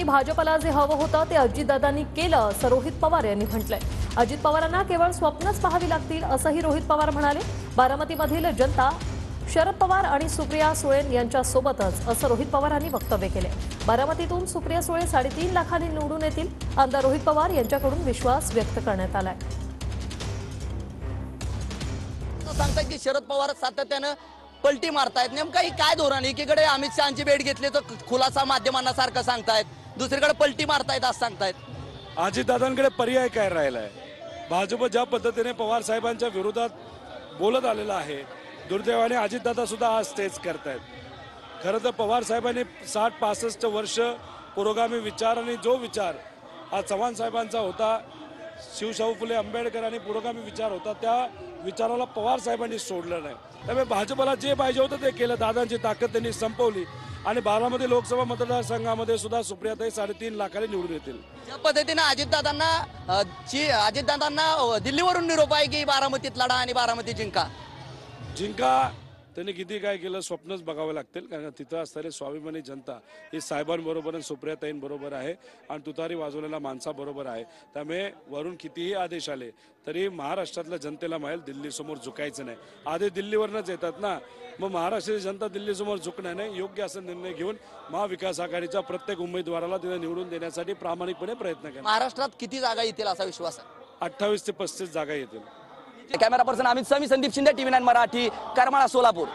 भाजपला जे हवं होतं ते अजितदादांनी केलं असं रोहित पवार यांनी म्हटलंय। अजित पवारांना केवळ स्वप्नच पाहावी लागतील असंही रोहित पवार म्हणाले। बारामतीमधील जनता शरद पवार आणि सुप्रिया सुळे यांच्या सोबतच असं रोहित पवारांनी वक्तव्य केले। बारामतीतून सुप्रिया सुळे 3.5 लाखांनी निवडून येतील, आमदार रोहित पवार यांच्याकडून विश्वास व्यक्त करण्यात आलाय। सांगतात की शरद पवार सातत्यानं पलटी मारतायत, नेमका ही काय धोरण? एकीकडे अमित शहाची भेट घेतली तर खुलासा माध्यमांना सारखं सांगतायत, दुसरीकडे पलटी मारतायत असं सांगतायत। अजितदादांकडे पर्याय काय राहिलाय? भाजप ज्या पद्धतीने पवार साहेबांच्या विरोधात बोलत आलेला आहे, दुर्दैवाने अजितदादा सुद्धा आज तेच करतायत। खरं तर पवार साहेबांनी 60-65 वर्ष पुरोगामी विचार आणि जो विचार हा चव्हाण साहेबांचा होता, शिवशाहू फुले आंबेडकर आणि पुरोगामी विचार होता, त्या विचाराला पवार साहेबांनी सोडलं नाही। त्यामुळे भाजपला जे पाहिजे होतं ते केलं, दादांची ताकद त्यांनी संपवली आणि बारामती लोकसभा मतदारसंघामध्ये सुद्धा सुप्रियाताई 3.5 लाखाने निवडून येतील। ज्या पद्धतीने अजितदादांना दिल्लीवरून निरोप आहे की बारामतीत लढा आणि बारामती जिंका त्यांनी किती काय केलं स्वप्नच बघावं लागतील, कारण तिथं असणारी स्वाभिमानी जनता ही साहेबांबरोबर आणि सुप्रियाताईंबरोबर आहे आणि तुतारी वाजवलेल्या माणसाबरोबर आहे। त्यामुळे वरून कितीही आदेश आले तरी महाराष्ट्रातल्या जनतेला माहिती दिल्लीसमोर झुकायचं नाही। आदेश दिल्लीवरनंच येतात ना, मग महाराष्ट्राची जनता दिल्लीसमोर झुकणार नाही। योग्य असा निर्णय घेऊन महाविकास आघाडीच्या प्रत्येक उमेदवाराला तिथे निवडून देण्यासाठी प्रामाणिकपणे प्रयत्न करा। महाराष्ट्रात किती जागा येतील असा विश्वास आहे? 28 ते 35 जागा येतील। कॅमेरा पर्सन अमित स्वामी, संदीप शिंदे, TV9 मराठी, करमाळा, सोलापूर।